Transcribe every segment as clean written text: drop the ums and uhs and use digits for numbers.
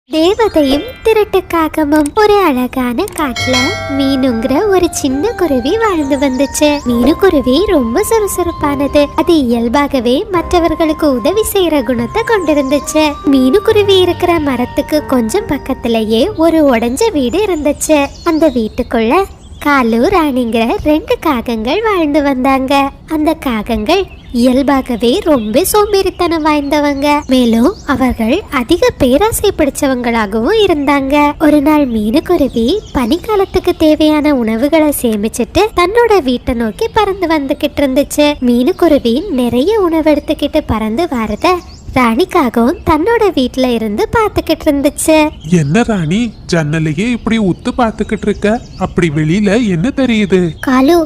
தேவதையும் திருட்டுக்காகமும் ஒரு அழகான காட்டுல மீனுங்கிற ஒரு சின்ன குருவி வாழ்ந்து வந்துச்சு. மீனுக்குருவி ரொம்ப சுறுசுறுப்பானது. அது இயல்பாகவே மற்றவர்களுக்கு உதவி செய்யற குணத்தை கொண்டிருந்துச்சு. மீனுக்குருவி இருக்கிற மரத்துக்கு கொஞ்சம் பக்கத்திலேயே ஒரு உடைஞ்ச வீடு இருந்துச்சு. அந்த வீட்டுக்குள்ள காலு ராணிங்கிற 2 காகங்கள் வாழ்ந்து வந்தாங்க. அந்த காகங்கள் இயல்பாகவே ரொம்ப சோம்பேறித்தனம் வாய்ந்தவங்க. மேலும் அவர்கள் அதிக பேராசை பிடிச்சவங்களாகவும் இருந்தாங்க. ஒரு நாள் மீனுக்குருவி பனிக்காலத்துக்கு தேவையான உணவுகளை சேமிச்சிட்டு தன்னோட வீட்டை நோக்கி பறந்து வந்துகிட்டு இருந்துச்சு. மீனுக்குருவி நிறைய உணவு எடுத்துக்கிட்டு பறந்து வரத ராணிக்காகவும் தன்னோட வீட்டுல இருந்து பாத்துக்கிட்டு இருந்துச்சு. என்ன ராணி, ஜன்னலையே இப்படி உத்து பாத்துக்கிட்டு இருக்க? அப்படி வெளியில என்ன தெரியுது? காலு,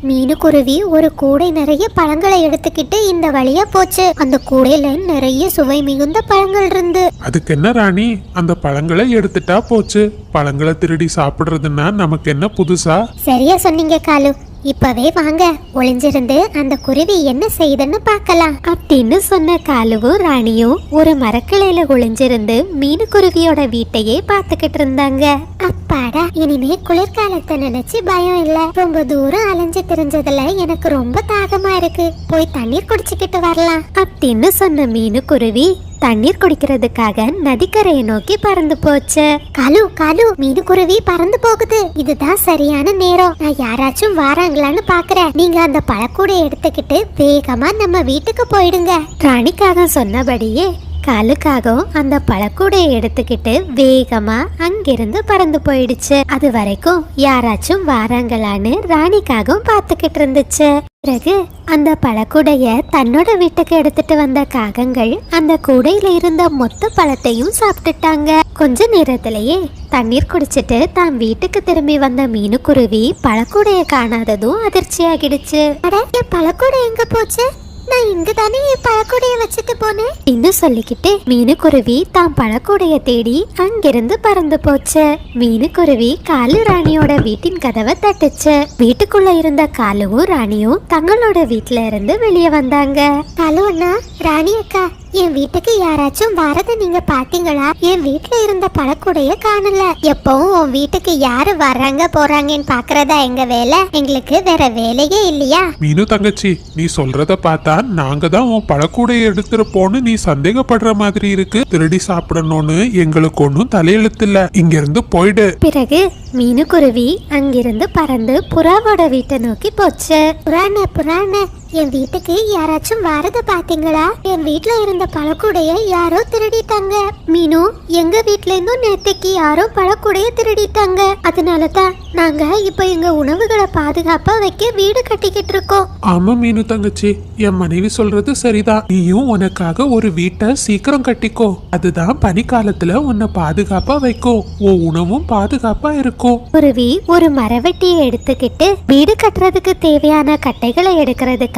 மீனுக்குருவி ஒரு கூடை நிறைய பழங்களை எடுத்துக்கிட்டு இந்த வழியா போச்சு. அந்த கூடையில நிறைய சுவை மிகுந்த பழங்கள் இருந்து. அதுக்கு என்ன ராணி, அந்த பழங்களை எடுத்துட்டா போச்சு. பழங்களை திருடி சாப்பிடுறதுன்னா நமக்கு என்ன புதுசா? சரியா சொன்னீங்க காலு. இப்பவே வாங்க, ஒளிஞ்சிருந்து அந்த குருவி என்ன செய்யுதுன்னு பார்க்கலாம் அப்படின்னு சொன்ன காலுவும் ராணியும் ஒரு மரக்கிளையில ஒளிஞ்சிருந்து மீனுக்குருவியோட வீட்டையே பார்த்துக்கிட்டு இருந்தாங்க. அப்பாடா, இனிமே குளிர்காலத்தை நினைச்சு பயம் இல்ல. ரொம்ப தூரம் அலைஞ்சு திரிஞ்சதுல எனக்கு ரொம்ப தாகமா இருக்கு, போய் தண்ணீர் குடிச்சுக்கிட்டு வரலாம் அப்படின்னு சொன்ன மீனுக்குருவி தண்ணீர் குடிக்கிறதுக்காக நதிக்கரையை நோக்கி பறந்து போச்சு. காலு காலு, மீனுக்குருவி பறந்து போகுது. இதுதான் சரியான நேரம். நான் யாராச்சும் வாராங்களான்னு பாக்குறேன். நீங்க அந்த பழக்கூடை எடுத்துக்கிட்டு வேகமா நம்ம வீட்டுக்கு போயிடுங்க. ராணிக்காக சொன்னபடியே காலுக்காகவும் அந்த பழக்கூடையை எடுத்துக்கிட்டு வேகமா அங்கிருந்து பறந்து போயிடுச்சு. அது வரைக்கும் யாராச்சும் வாராங்களான்னு ராணிக்காகவும் பார்த்துக்கிட்டு இருந்துச்சு. பிறகு அந்த பழக்கூடைய தன்னோட வீட்டுக்கு எடுத்துட்டு வந்த காகங்கள் அந்த கூடையில இருந்த மொத்த பழத்தையும் சாப்பிட்டுட்டாங்க. கொஞ்ச நேரத்திலேயே தண்ணீர் குடிச்சிட்டு தான் வீட்டுக்கு திரும்பி வந்த மீனுக்குருவி பழக்கூடைய காணாததும் அதிர்ச்சி ஆகிடுச்சு. பழக்கூடை எங்க போச்சு? நான் இங்க தானே பழக்கூடைய வச்சுட்டு போனேன் இன்னும் சொல்லிக்கிட்டு மீனுக்குருவி தான் பழக்கூடைய தேடி அங்கிருந்து பறந்து போச்சு. மீனுக்குருவி காலு ராணியோட வீட்டின் கதவை தட்டுச்சு. வீட்டுக்குள்ள இருந்த காலுவும் ராணியும் தங்களோட வீட்டுல இருந்து வெளியே வந்தாங்க. காலு அண்ணா, ராணி அக்கா, என் வீட்டுக்கு யாராச்சும் வரத நீங்க பாத்தீங்களா? என் வீட்டுல இருந்த பழக்கூடைய காணல. எப்பவும் உன் வீட்டுக்கு யாரு வர்றாங்க போறாங்கன்னு பாக்குறதா எங்க வேலை. எங்களுக்கு வேற வேலையே இல்லையா? மீனு தங்கச்சி, நீ சொல்றத பார்த்தா நாங்க தான் உன் பழக்கூடையை எடுத்துருப்போன்னு நீ சந்தேகப்படுற மாதிரி இருக்கு. திருடி சாப்பிடணும்னு எங்களுக்கு ஒன்னும் தலையெழுத்து இல்ல. இங்க இருந்து போயிடு. பிறகு மீனுக்குருவி அங்கிருந்து பறந்து புறாவோட வீட்டை நோக்கி போச்சு. புறான, என் வீட்டுக்கு யாராச்சும் வரத பாத்தீங்களா? என் வீட்டுல இருந்த பழக்கூடைய யாரோ திருடிட்டாங்க. மீனு, எங்க வீட்ல இருந்தும் நேத்தைக்கு யாரோ பழக்கூடைய திருடிட்டாங்க. அதனாலதான் நாங்க இப்ப எங்க உணவுகளை பாதுகாப்பா வைக்க வீடு கட்டிக்கிட்டு இருக்கோம். ஆமா மீனு தங்கச்சி, என் மனைவி சொல்றது சரிதான். நீயும் உனக்காக ஒரு வீட்டை சீக்கிரம் கட்டிக்கோ. அதுதான் பனிக்காலத்துல உன்னை பாதுகாப்பா வைக்கும். உன் உணவும் பாதுகாப்பா இருக்கும். குருவி ஒரு மரவெட்டியை எடுத்துக்கிட்டு வீடு கட்டுறதுக்கு தேவையான கட்டைகளை எடுக்கிறதுக்காக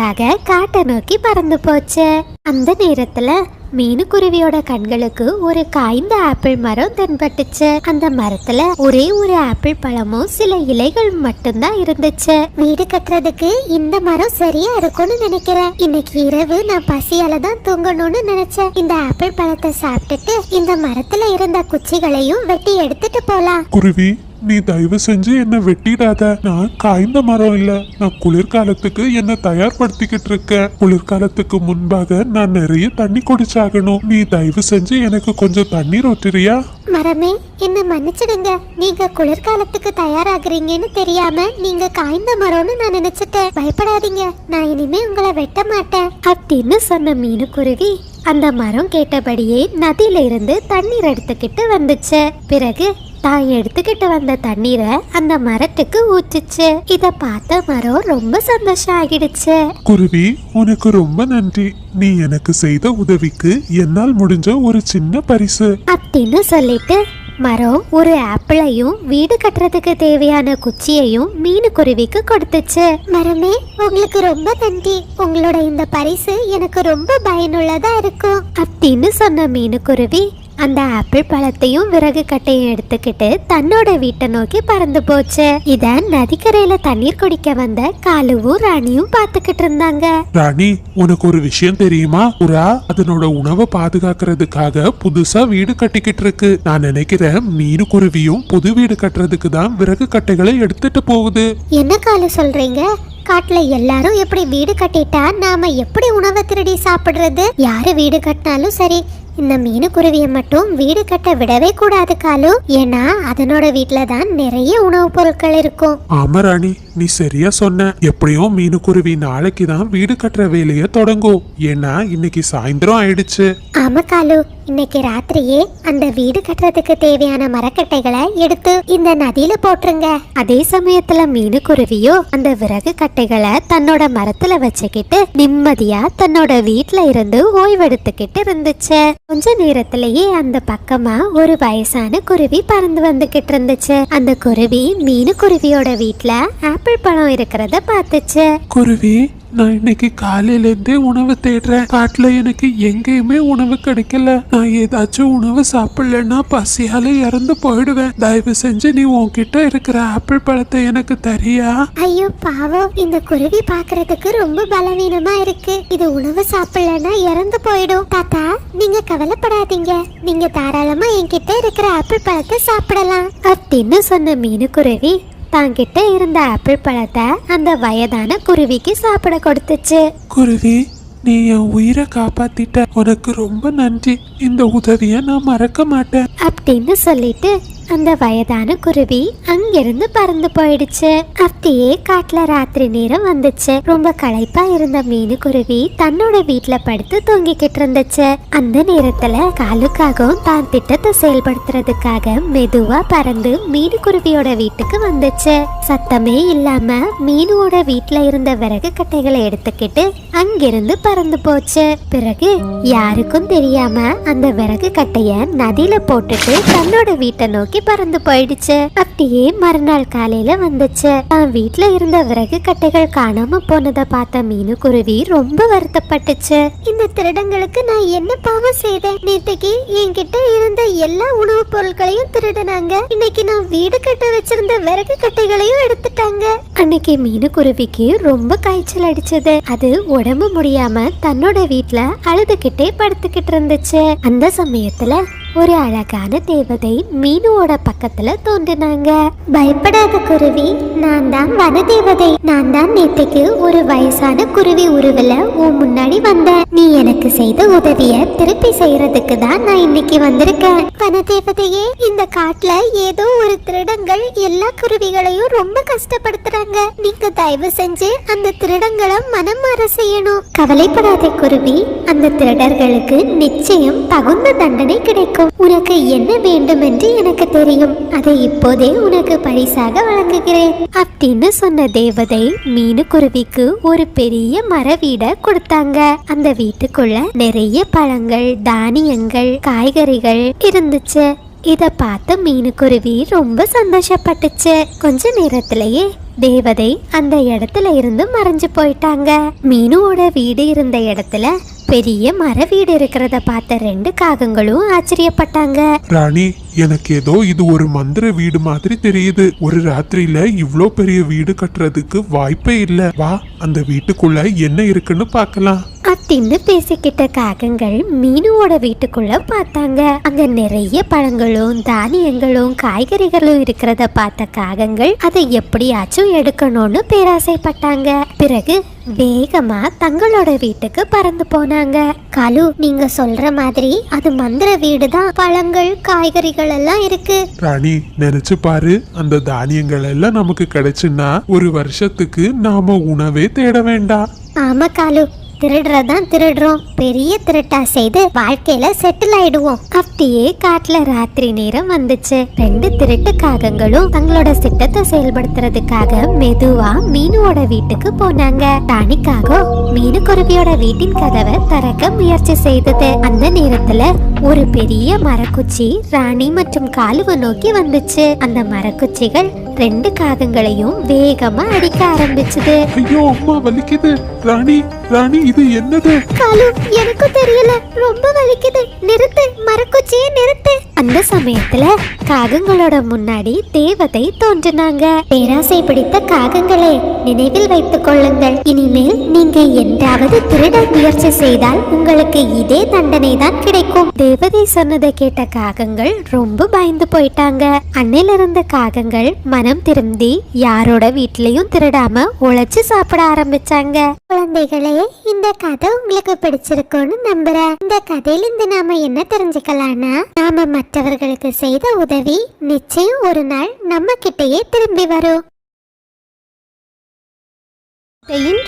காட்டை நோக்கி பறந்து போச்சு. அந்த நேரத்துல மீனுக்குருவியோட கண்களுக்கு ஒரு காய்ந்த ஆப்பிள் மரம் தென்பட்டுச்சு. அந்த மரத்துல ஒரே ஒரு ஆப்பிள் பழமும் சில இலைகள் மட்டும்தான் இருந்துச்சு. வீடு கட்டுறதுக்கு இந்த மரம் சரியா இருக்கும்னு நினைக்கிறேன். இன்னைக்கு இரவு நான் பசியால தான் தூங்கணும்னு நினைச்சேன். இந்த ஆப்பிள் பழத்தை சாப்பிட்டுட்டு இந்த மரத்துல இருந்த குச்சிகளையும் வெட்டி எடுத்துட்டு போலாம். குருவி, நீ தயவு செஞ்சு என்ன வெட்டிடாத. நான் காய்ந்த மரம் இல்ல. நான் குளிர்காலத்துக்கு என்ன தயார்படுத்திக்கிட்டு இருக்கேன். குளிர்காலத்துக்கு முன்பாக நான் நிறைய தண்ணி குடிச்சாகணும். நீ தயவு செஞ்சு எனக்கு கொஞ்சம் தண்ணீர் ஊற்றுறியா? மரமே, என்ன மன்னிச்சிடுங்க. நீங்க குளிர்காலத்துக்கு தயாராகிறீங்கன்னு தெரியாம நீங்க காய்ந்த மரம்னு நான் நினைச்சிட்டேன். பயப்படாதீங்க, நான் இனிமே உங்களை வெட்ட மாட்டேன் அப்படின்னு சொன்ன மீனுக்குருவி அந்த மரம் கேட்டபடியே நதியில இருந்து தண்ணீர் எடுத்துக்கிட்டு வந்துச்சு. பிறகு தான் எடுத்துக்கிட்டு வந்த தண்ணீரை அந்த மரத்துக்கு ஊற்றுச்சு. இத பார்த்த மரம் ரொம்ப சந்தோஷம் ஆகிடுச்சு. குருவி, உனக்கு ரொம்ப நன்றி. நீ எனக்கு செய்த உதவிக்கு என்னால் முடிஞ்ச ஒரு சின்ன பரிசு அப்படின்னு சொல்லிட்டு மரம் ஒரு ஆப்பிளையும் வீடு கட்டுறதுக்கு தேவையான குச்சியையும் மீனுக்குருவிக்கு கொடுத்துச்சு. மரமே, உங்களுக்கு ரொம்ப நன்றி. உங்களோட இந்த பரிசு எனக்கு ரொம்ப பயனுள்ளதா இருக்கும் அப்படின்னு சொன்ன மீனுக்குருவி அந்த ஆப்பிள் பழத்தையும் விறகு கட்டையும் எடுத்துக்கிட்டு தன்னோட வீட்டை நோக்கி பறந்து போச்சு. இத நதிக்கரையில தண்ணீர் குடிக்க வந்த காலுவும் ராணியும் பாத்துக்கிட்டு இருந்தாங்க. ராணி, உனக்கு ஒரு விஷயம் தெரியுமா? புறா அதனோட உணவை பாதுகாக்கிறதுக்காக புதுசா வீடு கட்டிக்கிட்டு இருக்கு. நான் நினைக்கிறேன் மீனுக்குருவியும் புது வீடு கட்டுறதுக்கு தான் விறகு கட்டைகளை எடுத்துட்டு போகுது. என்ன காலு சொல்றீங்க? காட்டுல எல்லாரும் எப்படி வீடு கட்டிட்டா நாம எப்படி உணவை திருடி சாப்பிடுறது? யாரு வீடு கட்டினாலும் சரி, இந்த மீனுக்குருவியை மட்டும் வீடு கட்ட விடவே கூடாது காலு. ஏன்னா அதனோட வீட்டுல தான் நிறைய உணவுப் பொருட்கள் இருக்கும். ஆமா ராணி, நீ சரியா சொன்ன. எப்படியும் மீனுக்குருவி நாளைக்கு தான் வீடு கட்டுற வேலைய தொடங்கும். ஏன்னா இன்னைக்கு சாயந்தரம் ஆயிடுச்சு. ஆமா காலு, இன்னைக்கு ராத்திரியே அந்த வீடு கட்டுறதுக்கு தேவையான மரக்கட்டைகளை எடுத்து இந்த நதியில போட்டுருங்க. அதே சமயத்துல மீனுக்குருவியோ அந்த விறகு கட்டைகளை தன்னோட மரத்துல வச்சுக்கிட்டு நிம்மதியா தன்னோட வீட்டுல இருந்து ஓய்வெடுத்துக்கிட்டு இருந்துச்சு. கொஞ்ச நேரத்திலேயே அந்த பக்கமா ஒரு வயசான குருவி பறந்து வந்துகிட்டு இருந்துச்சு. அந்த குருவி மீனுக்குருவியோட வீட்டுல ஆப்பிள் பழம் இருக்கிறத பார்த்துச்சு. குருவி, நான் இன்னைக்கு காலையில இருந்தே உணவு தேடுறேன். காட்டுல எனக்கு எங்கேயுமே உணவு கிடைக்கல. நான் ஏதாச்சும் உணவு சாப்பிடலன்னா பசியால இறந்து போயிடுவேன். தயவு செஞ்சு நீ உன்கிட்ட இருக்கிற ஆப்பிள் பழத்தை எனக்கு தரியா? ஐயோ பாவம், இந்த குருவி பாக்குறதுக்கு ரொம்ப பலவீனமா இருக்கு. இது உணவு சாப்பிடலன்னா இறந்து போயிடும். தாத்தா, நீங்க கவலைப்படாதீங்க, நீங்க தாராளமா என்கிட்ட இருக்கிற ஆப்பிள் பழத்தை சாப்பிடலாம் அப்படின்னு சொன்ன மீனுக்குருவி தாங்கிட்ட இருந்த ஆப்பிள் பழத்தை அந்த வயதான குருவிக்கு சாப்பிட கொடுத்துச்சு. குருவி, நீ என் உயிரை காப்பாத்திட்ட. உனக்கு ரொம்ப நன்றி. இந்த உதவியை நான் மறக்க மாட்டேன் அப்படின்னு சொல்லிட்டு அந்த வயதான குருவி அங்கிருந்து பறந்து போயிடுச்சு. அப்படியே காட்டுல ராத்திரி நேரம் வந்துச்சு. ரொம்ப களைப்பா இருந்த மீனுக்குருவி தன்னோட வீட்டுல படுத்து தூங்கிக்கிட்டு இருந்துச்சு. அந்த நேரத்துல காலுக்காகவும் தான் திட்டத்தை செயல்படுத்துறதுக்காக மெதுவா பறந்து மீனுக்குருவியோட வீட்டுக்கு வந்துச்சு. சத்தமே இல்லாம மீனுவோட வீட்டுல இருந்த விறகு கட்டைகளை எடுத்துக்கிட்டு அங்கிருந்து பறந்து போச்சு. பிறகு யாருக்கும் தெரியாம அந்த விறகு கட்டைய நதியில போட்டுட்டு தன்னோட வீட்டை நோக்கி பறந்து போயிடுச்சு. அப்படியே மறுநாள் காலையில வந்துச்சு. தான் வீட்டுல இருந்த விறகு கட்டைகள் காணாம போனதை பார்த்த மீனுக்குருவி ரொம்ப வருத்தப்பட்டுச்சு. இந்த திருடங்களுக்கு நான் என்ன பாவம் செய்தேன்? நேற்றுக்கு என்கிட்ட இருந்த எல்லா உணவுப் பொருட்களையும் திருடினாங்க. இன்னைக்கு நான் வீடு கட்ட வச்சிருந்த விறகு கட்டைகளையும் எடுத்துட்டாங்க. அன்னைக்கு மீனுக்குருவிக்கு ரொம்ப காய்ச்சல் அடிச்சது. அது உடம்பு முடியாம தன்னோட வீட்டுல அழுதுகிட்டே படுத்துக்கிட்டு இருந்துச்சு. அந்த சமயத்துல ஒரு அழகான தேவதை மீனுவோட பக்கத்துல தோன்றினாங்க. பயப்படாத குருவி, நான் தான் வனதேவதை. நான் தான் நேற்றுக்கு ஒரு வயசான குருவி உருவல உன் முன்னாடி வந்தேன். நீ எனக்கு செய்த உதவிய திருப்பி செய்யறதுக்கு தான் நான் இன்னைக்கு வந்திருக்கேன். வனதேவதையே, இந்த காட்டுல ஏதோ ஒரு திருடங்கள் எல்லா குருவிகளையும் ரொம்ப கஷ்டப்படுத்துறாங்க. நீங்க தயவு செஞ்சு அந்த திருடங்களை மனம் மாற செய்யணும். கவலைப்படாத குருவி, அந்த திருடர்களுக்கு நிச்சயம் தகுந்த தண்டனை கிடைக்கும். உனக்கு என்ன வேண்டும் என்று எனக்கு தெரியும். அதை இப்போதே உனக்கு பரிசாக வழங்குகிறேன் அப்படின்னு சொன்ன தேவதை மீனுக்குருவிக்கு ஒரு பெரிய மர வீடை கொடுத்தாங்க. அந்த வீட்டுக்குள்ள நிறைய பழங்கள், தானியங்கள், காய்கறிகள் இருந்துச்சு. இத பார்த்த மீனுக்குருவி ரொம்ப சந்தோஷப்பட்டுச்சு. கொஞ்ச நேரத்திலேயே தேவதை அந்த இடத்துல இருந்து மறைஞ்சு போயிட்டாங்க. மீனுவோட வீடு இருந்த இடத்துல பெரிய மர வீடு இருக்கிறத பார்த்த 2 காகங்களும் ஆச்சரியப்பட்டாங்க. ராணி, எனக்கு ஏதோ இது ஒரு மந்திர வீடு மாதிரி தெரியுது. ஒரு ராத்திரியில இவ்ளோ பெரிய வீடு கட்டுறதுக்கு வாய்ப்பே இல்ல. வா, அந்த வீட்டுக்குள்ள என்ன இருக்குன்னு பார்க்கலாம் அப்படின்னு பேசிக்கிட்ட காகங்கள் மீனுவோட வீட்டுக்குள்ள பார்த்தாங்க. அங்க நிறைய பழங்களும் தானியங்களும் காய்கறிகளும் இருக்கிறத பார்த்த காகங்கள் அதை எப்படியாச்சும் எடுக்கணும்னு பேராசைப்பட்டாங்க. பிறகு வேகமா தங்களோட வீட்டுக்கு பறந்து போனாங்க. காலு, நீங்க சொல்ற மாதிரி அது மந்திர வீடு தான். பழங்கள், காய்கறிகள் எல்லாம் இருக்கு. ராணி, நினைச்சு பாரு, அந்த தானியங்கள் எல்லாம் நமக்கு கிடைச்சுன்னா ஒரு வருஷத்துக்கு நாம உணவே தேட வேண்டாம். ஆமா காலு, திருடுறதான் திருடுறோம், பெரிய திருட்டா செய்து வாழ்க்கையில செட்டில் ஆயிடுவோம். அப்படியே காட்டுல ராத்திரி நேரம் வந்துச்சு. 2 திருட்டு காகங்களும் தங்களோட திட்டத்தை செயல்படுத்துறதுக்காக மெதுவா மீனுவோட வீட்டுக்கு போனாங்க. ராணிக்காக மீனுக்குருவியோட வீட்டின் கதவை திறக்க முயற்சி செய்தது. அந்த நேரத்துல ஒரு பெரிய மரக்குச்சி ராணி மற்றும் காலுவை நோக்கி வந்துச்சு. அந்த மரக்குச்சிகள் 2 காகங்களையும் வேகமா அடிக்க ஆரம்பிச்சுது. ஐயோ அம்மா, வலிக்குது. ராணி, ராணி இது என்னது? காலு, எனக்கும் தெரியல, ரொம்ப வலிக்குது, நிறுத்து, மரக்குச்சியை நிறுத்து. அந்த சமயத்துல காகங்களோட முன்னாடி தேவதை தோன்றினாங்க. பேராசை பிடித்த காகங்களே, நினைவில் வைத்துக் கொள்ளுங்கள், இனிமேல் நீங்க என்றாவது திருட முயற்சி செய்தால் உங்களுக்கு இதே தண்டனை தான் கிடைக்கும். தேவதை சொன்னதை கேட்ட காகங்கள் ரொம்ப பயந்து போயிட்டாங்க. அன்னையில இருந்த காகங்கள் மனம் திரும்பி யாரோட வீட்லயும் திருடாம உழைச்சு சாப்பிட ஆரம்பிச்சாங்க. குழந்தைகளே, இந்த கதை உங்களுக்கு பிடிச்சிருக்கும்னு நம்புறேன். இந்த கதையிலிருந்து நாம என்ன தெரிஞ்சுக்கலாம்னா, நாம மற்றவர்களுக்கு செய்த உதவி நிச்சயம் ஒரு நாள் நம்ம கிட்டயே திரும்பி வரும்.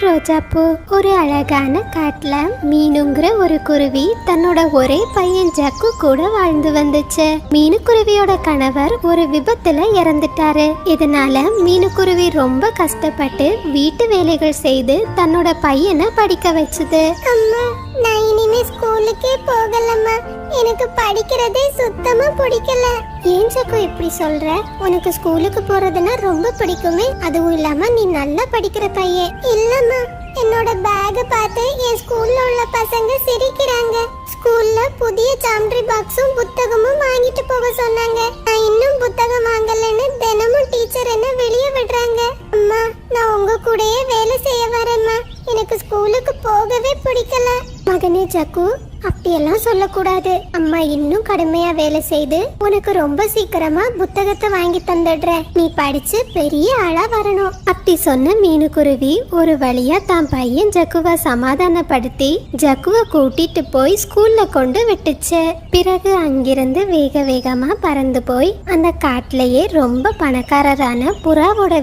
ரோஜாப்பூ. ஒரு அழகான காட்டுல மீனுங்கிற ஒரு குருவி தன்னோட ஒரே பையன் ஜக்கு கூட வாழ்ந்து வந்துச்சு. மீனுக்குருவியோட கணவர் ஒரு விபத்துல இறந்துட்டாரு. இதனால மீனுக்குருவி ரொம்ப கஷ்டப்பட்டு வீட்டு வேலைகள் செய்து தன்னோட பையனை படிக்க வச்சுது. அம்மா, நான் இனிமே ஸ்கூலுக்கே போகலம்மா, எனக்கு படிக்கிறதே சுத்தமா பிடிக்கல. ஏன் ஜக்கு இப்படி சொல்ற? உனக்கு ஸ்கூலுக்கு போறதுன்னா ரொம்ப பிடிக்குமே, அதுவும் இல்லாம நீ நல்லா படிக்கிற பையன். இல்லம்மா, என்னோட பேக் பார்த்து என் ஸ்கூல்ல உள்ள பசங்க சிரிக்கிறாங்க. ஸ்கூல்ல புதிய ஜாமெட்ரி பாக்ஸும் புத்தகமும் வாங்கிட்டு போக சொன்னாங்க. நான் இன்னும் புத்தகம் வாங்கலன்னு தினமும் டீச்சர் என்ன வெளியே விடுறாங்க. அம்மா, நான் உங்க கூடயே வேலை செய்ய வரேம்மா, எனக்கு ஸ்கூலுக்கு போகவே பிடிக்கல. மகனே ஜக்கு, அப்படியெல்லாம் சொல்லக்கூடாது. அம்மா இன்னும் கடுமையா வேலை செய்து உனக்கு ரொம்ப சீக்கிரமா புத்தகத்தை வாங்கி தந்துடுறேன். நீ படிச்சு பெரிய ஆளா வரணும். அப்படி சொன்ன மீனுக்குருவி ஒரு வழியா தான் பையன் ஜக்குவை சமாதானப்படுத்தி ஜக்குவை கூட்டிட்டு போய் ஸ்கூல்ல கொண்டு விட்டுச்சு. பிறகு அங்கிருந்து வேக வேகமா பறந்து போய் அந்த காட்டிலேயே ரொம்ப பணக்காரரான புறாவோட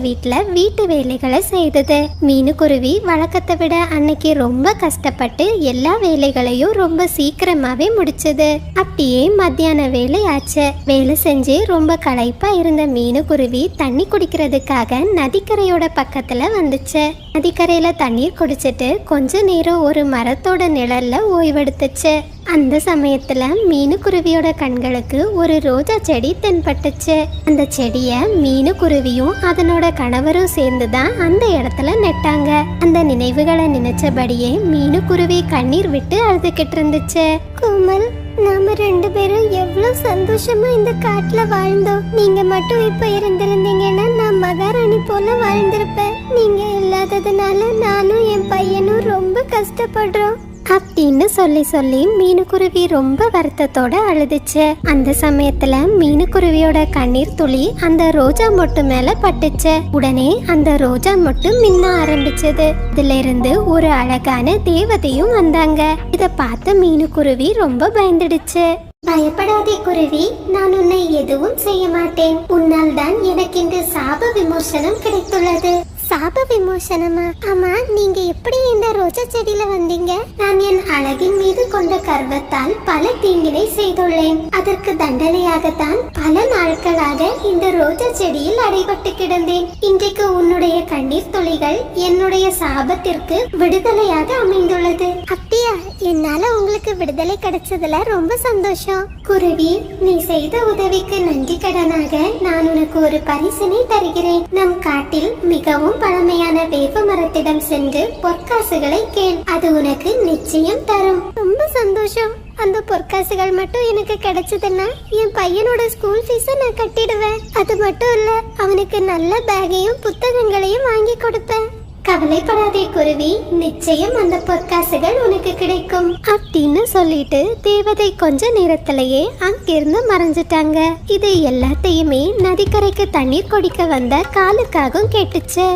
வீட்டு வேலைகளை செய்தது. மீனுக்குருவி வழக்கத்தை விட அன்னைக்கு ரொம்ப கஷ்டப்பட்டு எல்லா வேலைகளையும் ரொம்ப சீக்கிரமாவே முடிச்சது. அப்படியே மத்தியான வேலை ஆச்சு. வேலை செஞ்சு ரொம்ப களைப்பா இருந்த மீனுக்குருவி தண்ணி குடிக்கிறதுக்காக நதிக்கரையோட பக்கத்துல வந்துச்சு. நதிக்கரையில தண்ணீர் குடிச்சிட்டு கொஞ்ச நேரம் ஒரு மரத்தோட நிழல்ல ஓய்வெடுத்துச்சு. அந்த சமயத்துல மீனுக்குருவியோட கண்களுக்கு ஒரு ரோஜா செடி தென்பட்டுச்சு. அந்த செடிய மீனுக்குருவியும் அதனோட கணவரும் சேர்ந்துதான் அந்த இடத்துல நெட்டாங்க. அந்த நினைவுகளை நினைச்சபடியே மீனுக்குருவி கண்ணீர் விட்டு அழுதுகிட்டு இருந்துச்சு. கோமல், நாம ரெண்டு பேரும் எவ்வளவு சந்தோஷமா இந்த காட்டுல வாழ்ந்தோம். நீங்க மட்டும் இப்ப இருந்திருந்தீங்கன்னா நான் மகாராணி போல வாழ்ந்திருப்பேன். நீங்க இல்லாததுனால நானும் என் பையனும் ரொம்ப கஷ்டப்படுறோம் அப்படின்னு சொல்லி மீனுக்குருவி ரொம்ப வருத்தத்தோட அழுதுச்சு. அந்த சமயத்துல மீனுக்குருவியோட கண்ணீர் துளி அந்த ரோஜா மொட்டு மேல பட்டுச்சு. உடனே அந்த ரோஜா மொட்டு மின்ன ஆரம்பிச்சது. இதுல இருந்து ஒரு அழகான தேவதையும் வந்தாங்க. இத பார்த்த மீனுக்குருவி ரொம்ப பயந்துடுச்சு. பயப்படாதே குருவி, நான் உன்னை எதுவும் செய்ய மாட்டேன். உன்னால் தான் எனக்கு இந்த சாப விமோசனம் கிடைத்துள்ளது. சாப விமோசனமா? ஆமா, நீங்க எப்படி இந்த ரோஜா செடியில வந்தீங்க? நான் என் அழகின் மீது கொண்ட கர்வத்தால் பல தீங்கினை செய்துள்ளேன். அதற்கு தண்டனையாகத்தான் பல நாட்களாக இந்த ரோஜா செடியில் அடைபட்டு கிடந்தேன். இன்றைக்கு உன்னுடைய கண்ணீர் துளிகள் என்னுடைய சாபத்திற்கு விடுதலையாக அமைந்துள்ளது. அப்படியா? என்னால உங்களுக்கு விடுதலை கிடைச்சதுல ரொம்ப சந்தோஷம். குருவி, நீ செய்த உதவிக்கு நன்றி கடனாக நான் உனக்கு ஒரு பரிசினை தருகிறேன். நம் காட்டில் மிகவும் பழமையான வேப்ப மரத்திடம் சென்று பொற்காசுகளை கேள், அது உனக்கு நிச்சயம் தரும். ரொம்ப சந்தோஷம். அந்த பொற்காசுகள் மட்டும் எனக்கு கிடைச்சதுன்னா என் பையனோட ஸ்கூல் ஃபீஸை நான் கட்டிடுவேன். அது மட்டும் இல்ல, அவனுக்கு நல்ல பேக்கையும் புத்தகங்களையும் வாங்கி கொடுப்பேன். கவலைப்படாதே குருவி, நிச்சயம் அந்த பொற்காசுகள் உனக்கு கிடைக்கும் அப்படின்னு சொல்லிட்டு தேவதை கொஞ்ச நேரத்திலேயே அங்கிருந்து மறைஞ்சிட்டாங்க. இது எல்லாத்தையுமே நதிக்கரைக்கு தண்ணீர் குடிக்க வந்த காலுக்காகவும் கேட்டுச்சு.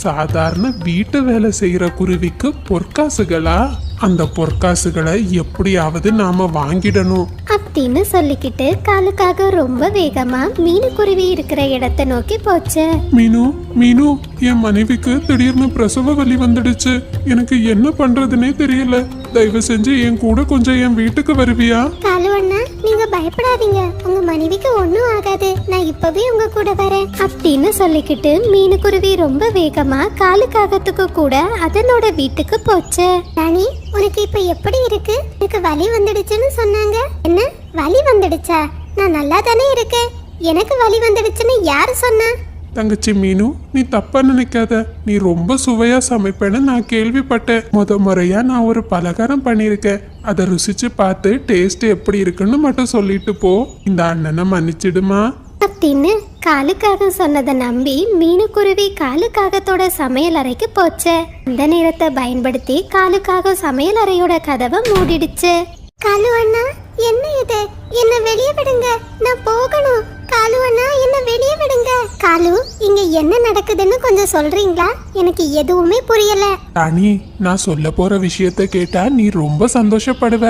சாதாரண வீட்டு வேலை செய்யற குருவிக்கு பொற்காசுகளா? அந்த பொற்காசுகளை எப்படியாவது நாம வாங்கிடணும் அப்படின்னு சொல்லிக்கிட்டு காலுக்காக ரொம்ப வேகமா மீனுக்குருவி இருக்கிற இடத்தை நோக்கி போச்சு. மீனு, என் மனைவிக்கு திடீர்னு பிரசவ வலி வந்துடுச்சு. எனக்கு என்ன பண்றதுன்னே தெரியல. தயவு செஞ்சு என் கூட கொஞ்சம் என் வீட்டுக்கு வருவியா? காலு அண்ணா, நீங்க பயப்படாதீங்க, உங்க மனைவிக்கு ஒண்ணும் ஆகாது. நான் இப்பவே உங்க கூட வரேன் அப்படின்னு சொல்லிக்கிட்டு மீனுக்குருவி ரொம்ப வேகமா காலுக்காகத்துக்கு கூட அதனோட வீட்டுக்கு போச்சு. ராணி, உனக்கு இப்ப எப்படி இருக்கு? எனக்கு வலி வந்துடுச்சுன்னு சொன்னாங்க. என்ன வலி வந்துடுச்சா? நான் நல்லா தானே இருக்கேன். எனக்கு வலி வந்துடுச்சுன்னு யாரு சொன்னா? தங்கச்சி மீனு, நீ தப்பா நினைக்காத. நீ ரொம்ப சுவையா சமைப்பேன்னு நான் கேள்விப்பட்டேன். முறையா நான் ஒரு பலகாரம் பண்ணியிருக்கேன். அதை ருசிச்சு பார்த்து டேஸ்ட் எப்படி இருக்குன்னு மட்டும் சொல்லிட்டு போ. இந்த அண்ணனை மன்னிச்சிடுமா அப்படின்னு காலுக்காக சொன்னதை நம்பி மீனுக்குருவி காலுக்காகத்தோட சமையல் அறைக்கு போச்சு. அந்த நேரத்தை பயன்படுத்தி காலுக்காக சமையல் அறையோட கதவை மூடிடுச்சு. காலு அண்ணா, என்ன இது? என்ன வெளியே விடுங்க, நான் போகணும். காலு அண்ணா, என்ன வெளியே விடுங்க. காலு, இங்க என்ன நடக்குதுன்னு கொஞ்சம் சொல்றீங்களா? எனக்கு எதுவுமே புரியல. ராணி, நான் சொல்ல போற விஷயத்த கேட்டா நீ ரொம்ப சந்தோஷப்படுவ.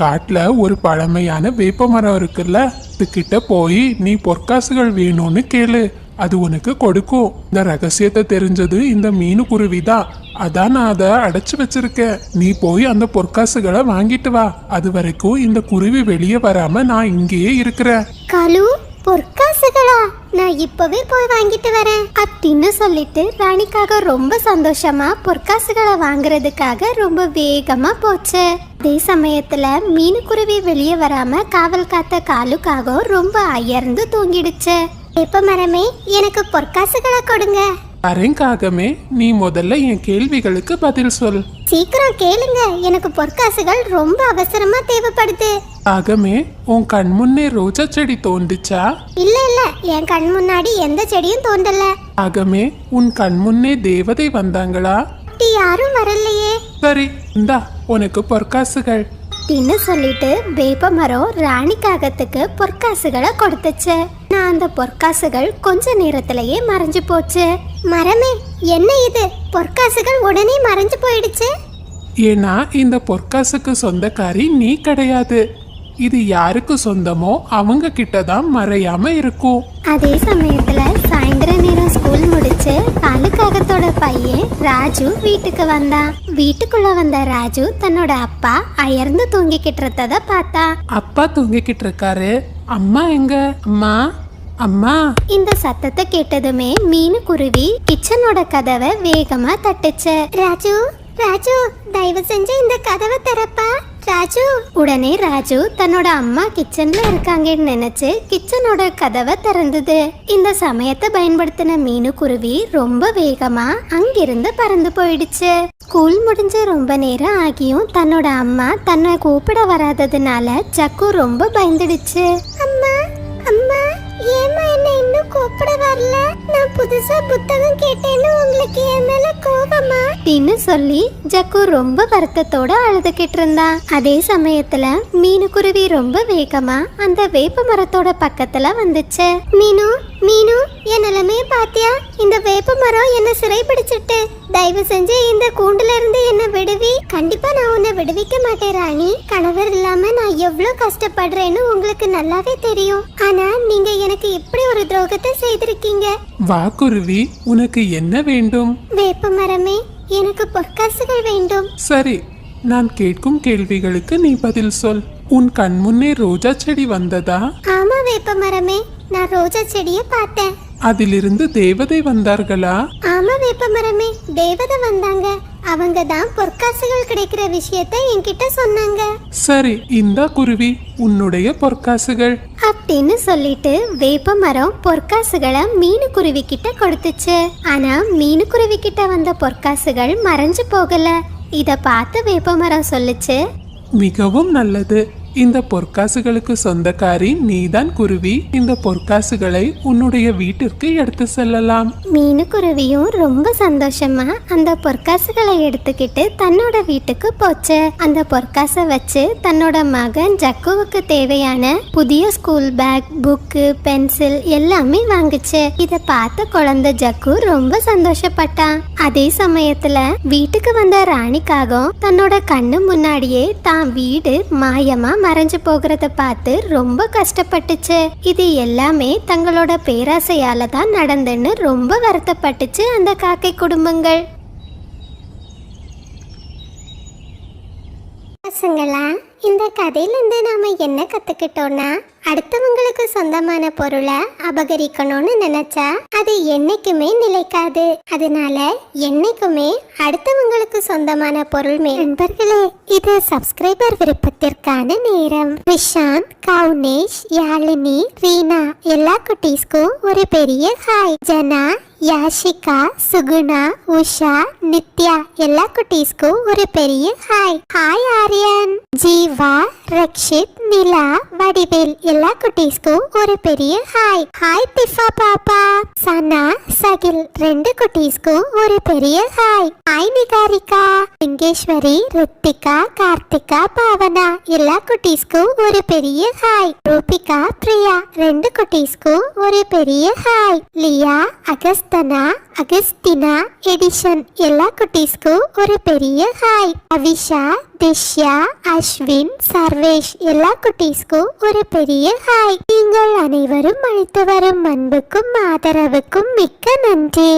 காட்டுல ஒரு பழமையான வேப்ப மரம் இருக்குல்ல, அதுகிட்ட போய் நீ பொற்காசுகள் வேணும்னு கேளு. அது உனக்கு கொடுக்கும். இந்த ரகசியத்தை தெரிஞ்சது இந்த மீனுக்குருவி தான். அதான் நான் அதை அடைச்சு வச்சிருக்கேன். நீ போய் அந்த பொற்காசுகளை வாங்கிட்டு வா. அது வரைக்கும் இந்த குருவி வெளியே வராம நான் இங்கேயே இருக்கிறேன். காலு, பொற்காசுகளா? நான் இப்பவே போய் வாங்கிட்டு வரேன் அப்படின்னு சொல்லிட்டு ராணிக்காக ரொம்ப சந்தோஷமா பொற்காசுகளை வாங்குறதுக்காக ரொம்ப வேகமா போச்சு. அதே சமயத்துல மீனுக்குருவி வெளியே வராம காவல் காத்த காலுக்காக ரொம்ப அயர்ந்து தூங்கிடுச்சு. வேப்ப மரமே, எனக்கு பொற்காசுகளை கொடுங்க. அரேங்காகமே, நீ முதல்ல என் கேள்விகளுக்கு பதில் சொல். சீக்கிரம் கேளுங்க, எனக்கு பொற்காசுகள் ரொம்ப அவசரமா தேவைப்படுது. ஆகமே, உன் கண் முன்னே ரோஜா செடி தோண்டுச்சா? இல்ல இல்ல, என் கண் முன்னாடி எந்த செடியும் தோண்டல. ஆகமே, உன் கண் முன்னே தேவதை வந்தாங்களா? யாரும் வரலையே. சரி, இந்தா உனக்கு பொற்காசுகள் அப்படின்னு சொல்லிட்டு வேப்ப மரம் ராணி காகத்துக்கு பொற்காசுகளை கொடுத்துச்சு. நான் அந்த பொற்காசுகள் கொஞ்ச நேரத்திலேயே மறைஞ்சு போச்சு. மரமே, என்ன இது? பொற்காசுகள் உடனே மறைஞ்சு போயிடுச்சு. ஏன்னா இந்த பொற்காசுக்கு சொந்தக்காரி நீ கிடையாது. இது யாருக்கு சொந்தமோ அவங்க கிட்ட தான் மறையாம இருக்கும். அதே சமயத்துல சாயந்தர நேரம் ஸ்கூல் முடிச்சு காலுக்காகத்தோட பையன் ராஜு வீட்டுக்கு வந்தான். வீட்டுக்குள்ள வந்த ராஜு தன்னோட அப்பா அயர்ந்து தூங்கிக்கிட்டு இருந்தத பார்த்தா. அப்பா தூங்கிக்கிட்டு இருக்காரு. அம்மா எங்க? அம்மா, அம்மா. இந்த சத்தத்தை கேட்டதுமே மீனுக்குருவி கிச்சனோட கதவை வேகமா தட்டுச்சு. ராஜு, ராஜு, தயவு செஞ்சு இந்த கதவை திறப்பா. ராஜு. உடனே ராஜு தன்னோட அம்மா கிச்சன்ல இருக்காங்கன்னு நினைச்சு கிச்சனோட கதவை திறந்தது. இந்த சமயத்தை பயன்படுத்தின மீனுக்குருவி ரொம்ப வேகமா அங்கிருந்து பறந்து போயிடுச்சு. ஸ்கூல் முடிஞ்சு ரொம்ப நேரம் ஆகியும் தன்னோட அம்மா தன்னை கூப்பிட வராததுனால ஜக்கு ரொம்ப பயந்துடுச்சு. அம்மா, அம்மா, ஏமா என்ன இன்னும் கூப்பிட வரல? நான் புதுசா புத்தகம் கேட்டேன்னு உங்களுக்கு என் மேல கோபமா? அப்படின்னு சொல்லி ஜக்கு ரொம்ப வருத்தத்தோட அழுதுகிட்டு இருந்தான். அதே சமயத்துல மீனுக்குருவி ரொம்ப வேகமா அந்த வேப்ப மரத்தோட பக்கத்துல வந்துச்சு. மீனு, மீனு, என் நிலைமைய பாத்தியா? இந்த வேப்ப மரம் என்ன சிறை பிடிச்சிட்டு. தயவு செஞ்சு இந்த கூண்டுல இருந்து என்ன விடுவி. கண்டிப்பா நான் உன்னை விடுவிக்க மாட்டேன் ராணி. கணவர் இல்லாம நான் எவ்வளவு கஷ்டப்படுறேன்னு உங்களுக்கு நல்லாவே தெரியும். ஆனா நீங்க எனக்கு இப்படி ஒரு துரோகத்தை செய்திருக்கீங்க. வா குருவி, உனக்கு என்ன வேண்டும்? வேப்ப மரமே, எனக்கு பொற்காசுகள் வேண்டும். சரி, நான் கேட்கும் கேள்விகளுக்கு நீ பதில் சொல். உன் கண் முன்னே ரோஜா செடி வந்ததா? ஆமா வேப்ப மரமே, நான் ரோஜா செடியை பார்த்தேன். அதிலிருந்து தேவதை வந்தார்களா? ஆமா வேப்ப மரமே, தேவதை வந்தாங்க. அவங்க தான் பொற்காசுகள் கிடைக்கிற விஷயத்தை என்கிட்ட சொன்னாங்க. சரி, இந்தா குருவி, உன்னுடைய பொற்காசுகள் அப்படின்னு சொல்லிட்டு வேப்ப மரம் பொற்காசுகளை மீனுக்குருவி கிட்ட கொடுத்துச்சு. ஆனா மீனுக்குருவி கிட்ட வந்த பொற்காசுகள் மறைஞ்சு போகல. இத பார்த்து வேப்ப மரம் சொல்லுச்சு, மிகவும் நல்லது. இந்த பொற்காசுகளுக்கு சொந்தக்காரி நீதான் குருவி. இந்த பொற்காசுகளை உன்னுடைய வீட்டிற்கு எடுத்து செல்லலாம். மீனுக்குருவியும் ரொம்ப சந்தோஷமா அந்த பொற்காசுகளை எடுத்துக்கிட்டு தன்னோட வீட்டுக்கு போச்சு. அந்த பொற்காசை வச்சு தன்னோட மகன் ஜக்குவுக்கு தேவையான புதிய ஸ்கூல் பேக், புக்கு, பென்சில் எல்லாமே வாங்குச்சு. இத பார்த்த குழந்தை ஜக்கு ரொம்ப சந்தோஷப்பட்டான். அதே சமயத்துல வீட்டுக்கு வந்த ராணிக்காகவும் தன்னோட கண்ணு முன்னாடியே தான் வீடு மாயமா மறைஞ்சு போகிறத பார்த்து ரொம்ப கஷ்டப்பட்டுச்சு. இது எல்லாமே தங்களோட பேராசையால தான் நடந்துன்னு ரொம்ப வருத்தப்பட்டுச்சு அந்த காக்கை குடும்பங்கள். பசங்களா, இந்த கதையில இருந்து நாம என்ன கத்துக்கிட்டோம்னா, அடுத்தவங்களுக்கு சொந்தமான பொருளை அபகரிக்கணும்னு நினைச்சா அது என்னைக்குமே நிலைக்காது. அதனால என்னைக்குமே அடுத்தவங்களுக்கு சொந்தமான பொருள் நண்பர்களே, இது சப்ஸ்கிரைபர் விருப்பத்திற்கான நேரம். விஷாந்த், கவுனேஷ், யாழினி, ரீனா எல்லா குட்டீஸ்க்கும் ஒரு பெரிய ஹாய். ஜனா, யாஷிகா, சுகுணா, உஷா, நித்யா எல்லா குட்டீஸ்க்கும் ஒரு பெரிய ஹாய். ஹாய் ஆரியன், ஜீவா, ரக்ஷித், நிலா, வடிவேல் எல்லா குட்டீஸ்க்கும் ஒரு பெரிய ஹாய். ஹாய் திஃபா பாப்பா, சனா, சகில் ரெண்டு குட்டீஸ்க்கும் ஒரு பெரிய ஹாய். ஹாய் நிகாரிகா, லிங்கேஸ்வரி, ரித்திகா, கார்த்திகா, பாவனா எல்லா குட்டீஸ்க்கும் ஒரு பெரிய ஹாய். ரூபிகா, பிரியா ரெண்டு குட்டீஸ்க்கும் ஒரு பெரிய ஹாய். லியா, அகஸ்தனா, அகஸ்தினா, எடிஷன் எல்லா குட்டீஸ்க்கும் ஒரு பெரிய ஹாய். அவிஷா, திஷ்யா, அஸ்வின், சர்வேஷ் எல்லா குட்டீஸ்க்கும் ஒரு பெரிய ஹாய். நீங்கள் அனைவரும் அளித்து வரும் அன்புக்கும் ஆதரவுக்கும் மிக்க நன்றி.